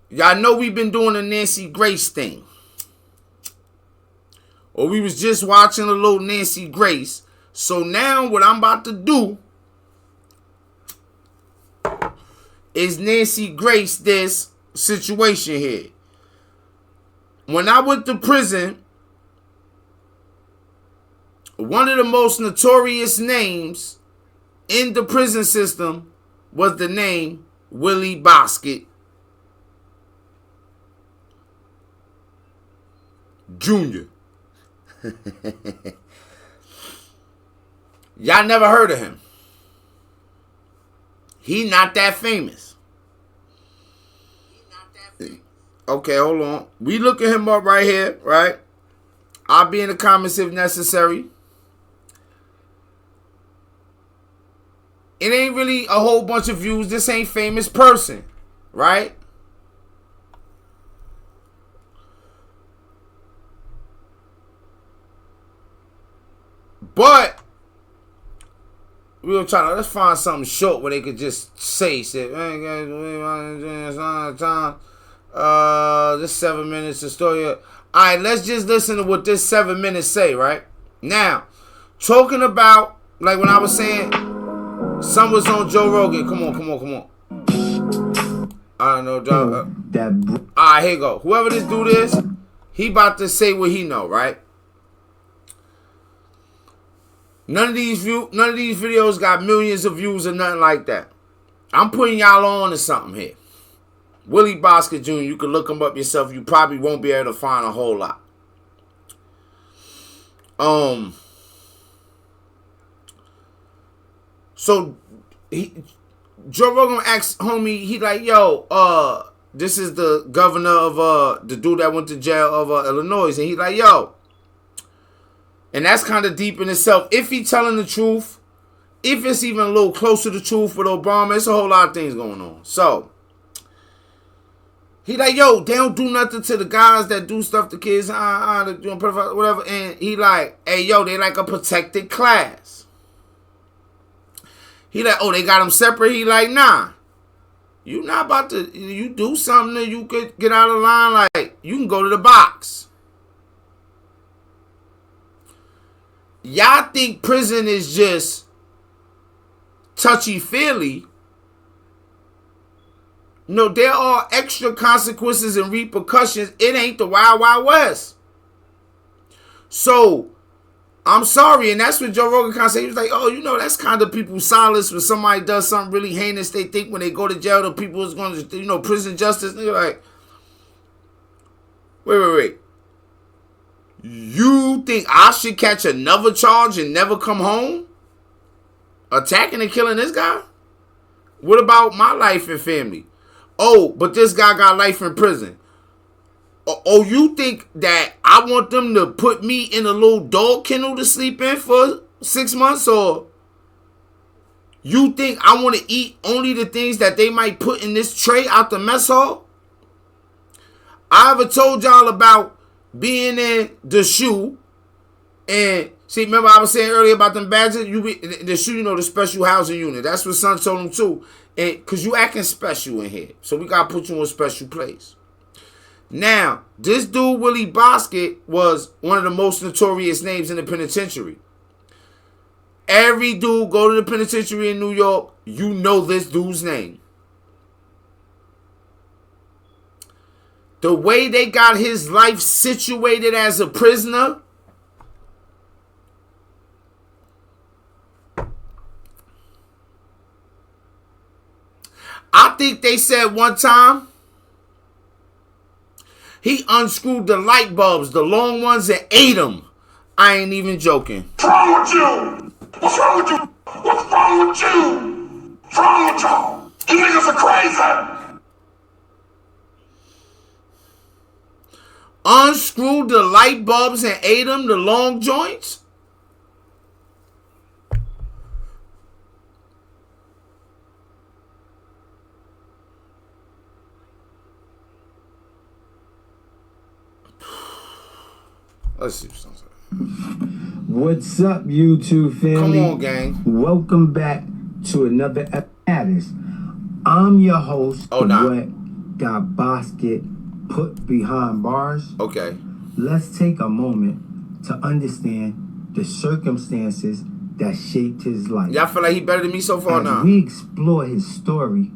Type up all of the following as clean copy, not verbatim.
Y'all know we've been doing the Nancy Grace thing. Or we was just watching a little Nancy Grace. So now what I'm about to do is Nancy Grace this situation here. When I went to prison, one of the most notorious names in the prison system was the name Willy Bosket Jr. Y'all never heard of him. He not that famous. Okay, hold on. We looking him up right here, right? I'll be in the comments if necessary. It ain't really a whole bunch of views. This ain't famous person, right? But we gonna try to let's find something short where they could just say shit. This 7 minutes of story. Alright, let's just listen to what this 7 minutes say, right? Now, talking about, like when I was saying, some was on Joe Rogan. Come on. I don't know, Joe. Alright, here you go. Whoever this dude is, he about to say what he know, right? None of these videos got millions of views or nothing like that. I'm putting y'all on to something here. Willy Bosket Jr., you can look him up yourself. You probably won't be able to find a whole lot. So Joe Rogan asked homie, he like, yo, this is the governor of the dude that went to jail of Illinois, and he like, yo. And that's kind of deep in itself. If he telling the truth, if it's even a little closer to the truth with Obama, it's a whole lot of things going on. So he like, yo, they don't do nothing to the guys that do stuff to kids, whatever. And he like, hey, yo, they like a protected class. He like, oh, they got them separate. He like, nah, you not about to. You do something that you could get out of line. Like, you can go to the box. Y'all think prison is just touchy-feely. No, there are extra consequences and repercussions. It ain't the Wild Wild West. So, I'm sorry. And that's what Joe Rogan kind of said. He was like, oh, you know, that's kind of people's solace when somebody does something really heinous. They think when they go to jail, the people is going to, you know, prison justice. And they're like, wait. You think I should catch another charge and never come home? Attacking and killing this guy? What about my life and family? Oh, but this guy got life in prison. Oh, you think that I want them to put me in a little dog kennel to sleep in for 6 months? Or you think I want to eat only the things that they might put in this tray out the mess hall? I ever told y'all about being in the shoe, and see, remember I was saying earlier about them badges? The shoe, you know, the special housing unit. That's what son told him too. And because you acting special in here, so we gotta put you in a special place. Now, this dude Willy Bosket was one of the most notorious names in the penitentiary. Every dude go to the penitentiary in New York, you know this dude's name. The way they got his life situated as a prisoner, I think they said one time he unscrewed the light bulbs, the long ones, and ate them. I ain't even joking. What's wrong with you? What's wrong with you? What's wrong with you? What's wrong with you? You niggas are crazy. Unscrewed the light bulbs and ate them, the long joints? Let's see something. What's up, YouTube family? Come on, gang. Welcome back to another episode. I'm your host. Oh, nah. What got Bosket put behind bars, Okay. let's take a moment to understand the circumstances that shaped his life. Y'all feel like he better than me so far As now? we explore his story,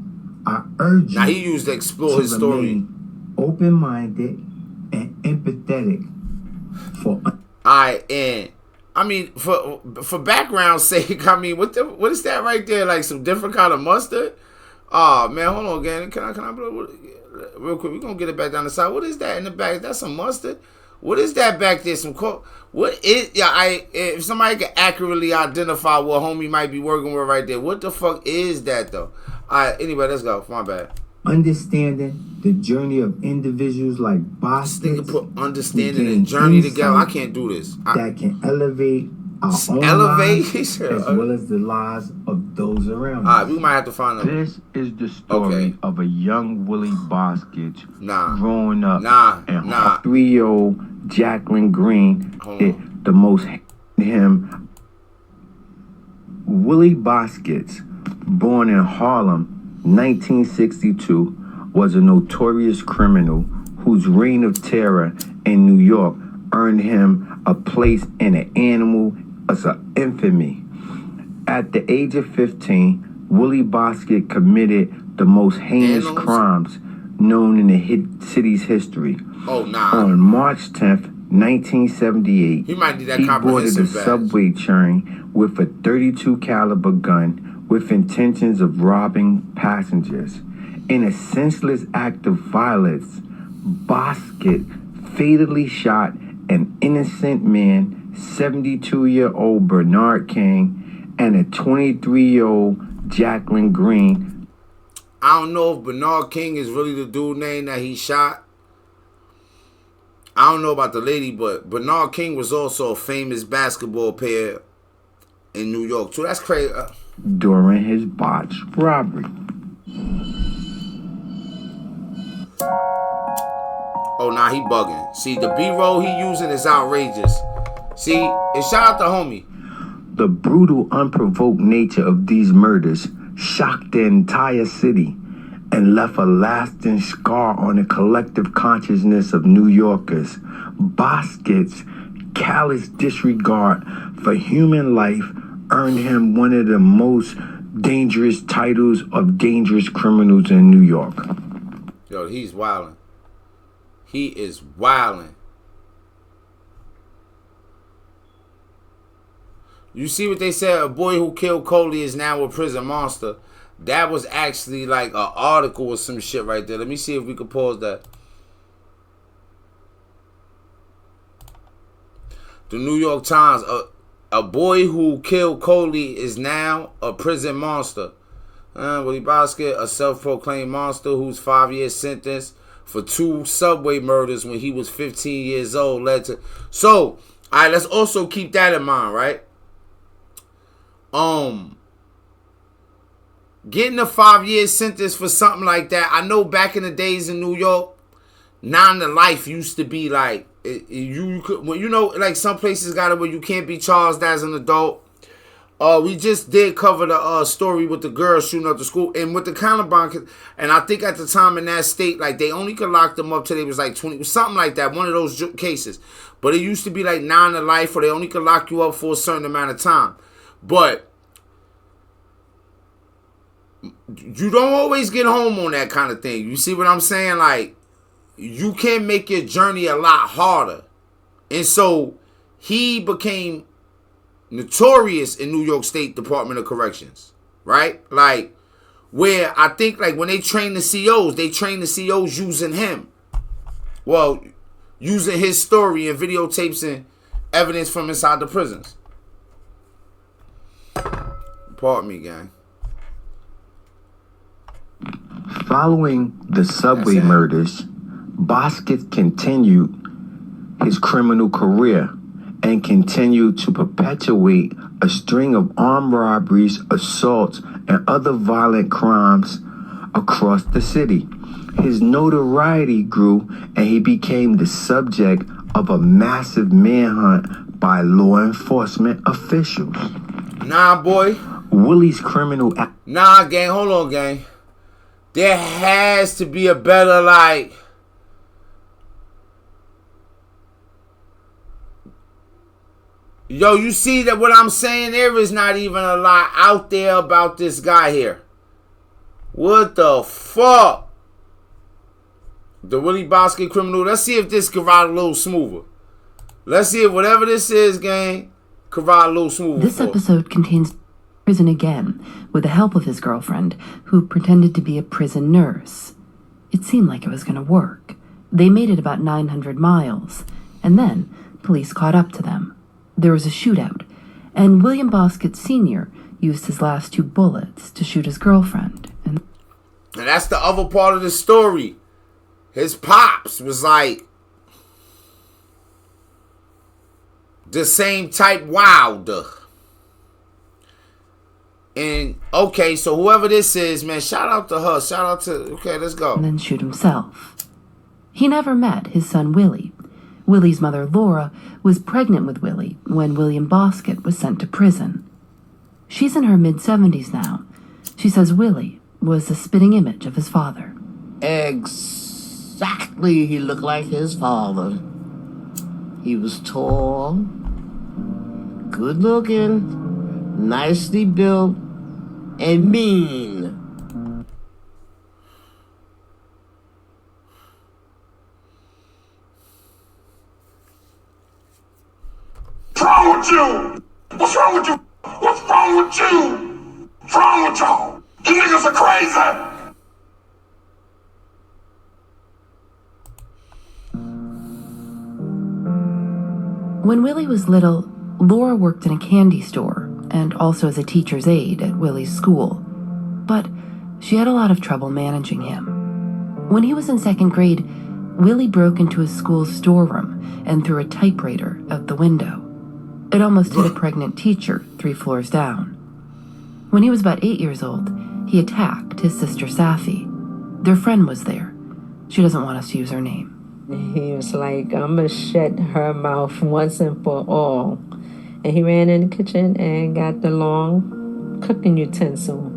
I urge Now you he used to explore his to story. remain open-minded and empathetic for Alright, and I mean for background sake, I mean what is that right there? Like some different kind of mustard? Oh man, hold on again. Can I real quick? We're gonna get it back down the side. What is that in the back? Is that some mustard? What is that back there? What is if somebody can accurately identify what homie might be working with right there, what the fuck is that though? Alright, anyway, let's go. My bad. understanding the journey of individuals like This Bosket. nigga put understanding and journey together. I can't do this. That can elevate our own Elevate? lives as well as the lives of those around Alright, us. we might have to find them. This is the story of a young Willy Bosket growing up. And 3-year-old Jacqueline Green did the most him. Willy Bosket, born in Harlem, 1962, was a notorious criminal whose reign of terror in New York earned him a place in an animal as an infamy. At the age of 15, Willy Bosket committed the most heinous crimes known in the city's history. On March 10th, 1978, he boarded a subway train with a .32 caliber gun with intentions of robbing passengers. In a senseless act of violence, Bosket fatally shot an innocent man, 72-year-old Bernard King, and a 23-year-old Jacqueline Green. I don't know if Bernard King is really the dude name that he shot. I don't know about the lady, but Bernard King was also a famous basketball player in New York too. That's crazy. During his botched robbery. Oh, nah, he bugging. See, the B-roll he using is outrageous. See, and shout out to homie. The brutal, unprovoked nature of these murders shocked the entire city and left a lasting scar on the collective consciousness of New Yorkers. Bosket's callous disregard for human life earned him one of the most dangerous titles of dangerous criminals in New York. Yo, he's wildin'. He is wildin'. You see what they said? A boy who killed Coley is now a prison monster. That was actually like an article or some shit right there. Let me see if we can pause that. The New York Times. A boy who killed Coley is now a prison monster. Willy Bosket, a self-proclaimed monster whose 5-year sentence for 2 subway murders when he was 15 years old led to... So, alright, let's also keep that in mind, right? Getting a 5-year sentence for something like that. I know back in the days in New York, 9 to life used to be like... You could, well, you know, like some places got it where you can't be charged as an adult. We just did cover the story with the girl shooting up the school and with the Columbine, and I think at the time in that state, like they only could lock them up till they was like 20, something like that, one of those cases. But it used to be like 9 to life, or they only could lock you up for a certain amount of time. But you don't always get home on that kind of thing. You see what I'm saying? Like, you can make your journey a lot harder. And so he became notorious in New York State Department of Corrections, right? Like, where I think like when they train the COs, they train the COs using him. Well, using his story and videotapes and evidence from inside the prisons. Pardon me, gang. Following the subway murders, Bosket continued his criminal career and continued to perpetuate a string of armed robberies, assaults, and other violent crimes across the city. His notoriety grew and he became the subject of a massive manhunt by law enforcement officials. Nah, boy. Willy's criminal... Nah, gang. Hold on, gang. There has to be a better, like, yo, you see that what I'm saying? There is not even a lot out there about this guy here. What the fuck? The Willy Bosket criminal. Let's see if this can ride a little smoother. Let's see if whatever this is, gang, can ride a little smoother. This episode contains prison again, with the help of his girlfriend, who pretended to be a prison nurse. It seemed like it was going to work. They made it about 900 miles, and then police caught up to them. There was a shootout, and William Bosket Sr. used his last 2 bullets to shoot his girlfriend. And that's the other part of the story. His pops was like the same type wilder. And, okay, so whoever this is, man, shout out to her. Shout out to, okay, let's go. And then shoot himself. He never met his son Willie. Willie's mother, Laura, was pregnant with Willie when William Bosket was sent to prison. She's in her mid-70s now. She says Willie was a spitting image of his father. Exactly, he looked like his father. He was tall, good-looking, nicely built, and mean. What's wrong with you? What's wrong with you? What's wrong with you? What's wrong with y'all? You niggas are crazy. When Willie was little, Laura worked in a candy store and also as a teacher's aide at Willie's school. But she had a lot of trouble managing him. When he was in 2nd grade, Willie broke into his school's storeroom and threw a typewriter out the window. It almost hit a pregnant teacher 3 floors down. When he was about 8 years old, he attacked his sister Safi. Their friend was there. She doesn't want us to use her name. He was like, I'm going to shut her mouth once and for all. And he ran in the kitchen and got the long cooking utensil.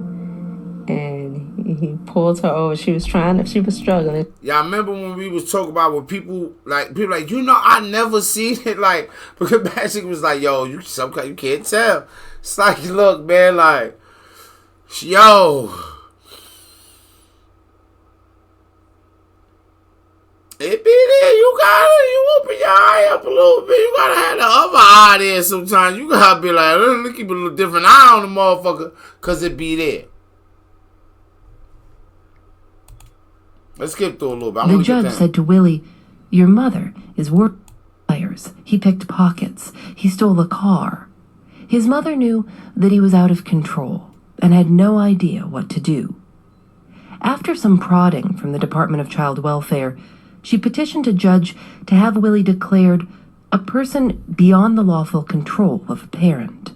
And he pulled her over. She was struggling. Yeah, I remember when we was talking about when people like, you know, I never seen it, like, because Magic was like, yo, you can't tell. It's like, look, man, like, yo, it be there. You open your eye up a little bit. You gotta have the other eye there sometimes. You gotta be like, let me keep a little different eye on the motherfucker, because it be there. Let's skip through a little bit. The judge said to Willie, your mother is worth players. He picked pockets. He stole a car. His mother knew that he was out of control and had no idea what to do. After some prodding from the Department of Child Welfare, she petitioned a judge to have Willie declared a person beyond the lawful control of a parent.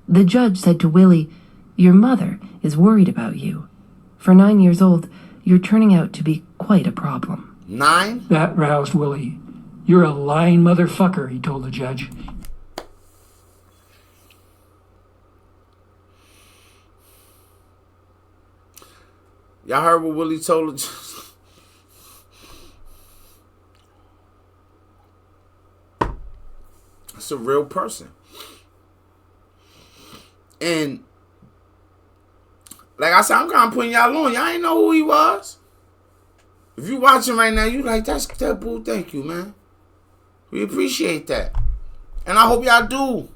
The judge said to Willie, your mother is worried about you. For 9 years old, you're turning out to be quite a problem. 9? That roused Willie. You're a lying motherfucker, he told the judge. Y'all heard what Willie told the judge? It's a real person. And like I said, I'm kind of putting y'all on. Y'all ain't know who he was. If you watching right now, you like, that's that boo. Thank you, man. We appreciate that. And I hope y'all do.